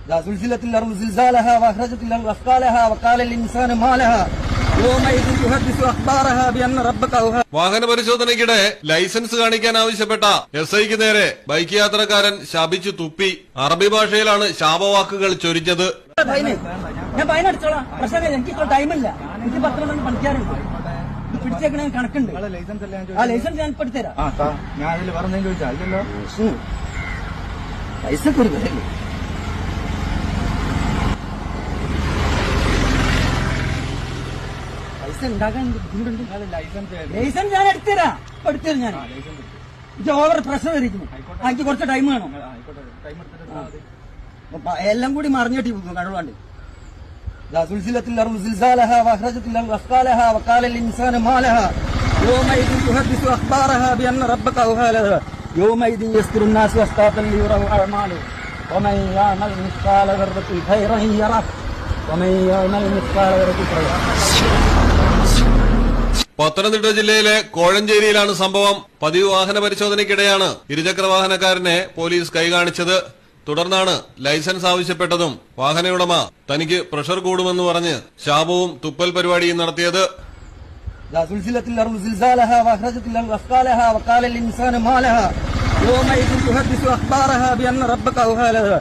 إذا زلزلت الأرض زلزالها وأخرجت الأرض أثقالها وقال الإنسان ما لها يومئذ تحدث أخبارها بأن ربك أوحى. വാഹന പരിശോധനയ്ക്കിടെ ലൈസൻസ് കാണിക്കാൻ ആവശ്യപ്പെട്ട SIക്ക് നേരെ ബൈക്ക് യാത്രക്കാരൻ ശപിച്ചു തുപ്പി. അറബി ഭാഷയിലാണ് ശാപവാക്കുകൾ ചൊരിഞ്ഞത്. ഞാൻ ഫൈൻ അടിച്ചോളാം, പ്രശ്നമില്ല, എനിക്കിപ്പോൾ ടൈമില്ല, എനിക്ക് 10 മണി പണിക്കാറുണ്ട്, പിടിച്ചേക്കണ കണക്കുണ്ട്. ആ ലൈസൻസ് ഞാൻ ഇപ്പൊ എടുത്തുതരാം. ഞാൻ അതിൽ പറഞ്ഞെന്ന് ചോദിച്ചാൽ അല്ലല്ലോ, പൈസ കൊടുക്കല്ലേ. പൈസ ഉണ്ടാക്കാൻ ലൈസൻസ് ഞാൻ എടുത്തുതരാം, ഇപ്പൊ എടുത്തുതരാം. ഞാൻ ഇത് ഓവർ പ്രഷർ ഇരിക്കുന്നു, എനിക്ക് കുറച്ച് ടൈം വേണം. എല്ലാം കൂടി മറിഞ്ഞിട്ട് കഴിവാണ്ട്. إذا زلزلت الأرض زلزالها وأخرجت الأرض أثقالها وقال الإنسان ما لها يومئذ تحدث أخبارها بأن ربك أوحى لها يومئذ يصدر الناس أشتاتا ليروا أعمالهم ومن يعمل مثقال ذرة خيرا يره ومن يعمل مثقال ذرة شرا. പത്തനംതിട്ട ജില്ലയിലെ കോഴഞ്ചേരിയിലാണ് സംഭവം. പതിവ് വാഹന പരിശോധനയ്ക്കിടെയാണ് ഇരുചക്ര വാഹനക്കാരനെ പോലീസ് കൈകാണിച്ചത്. തുടർന്നാണ് ലൈസൻസ് ആവശ്യപ്പെട്ടതും വാഹനയുടമ തനിക്ക് പ്രഷർ കൂടുമെന്ന് പറഞ്ഞ് ശാപവും തുപ്പൽ പരിപാടിയും നടത്തിയത്. إذا زلزلت الأرض زلزالها وأخرجت الأرض أثقالها وقال الإنسان ما لها يومئذ تحدث أخبارها بأن ربك أوحى لها.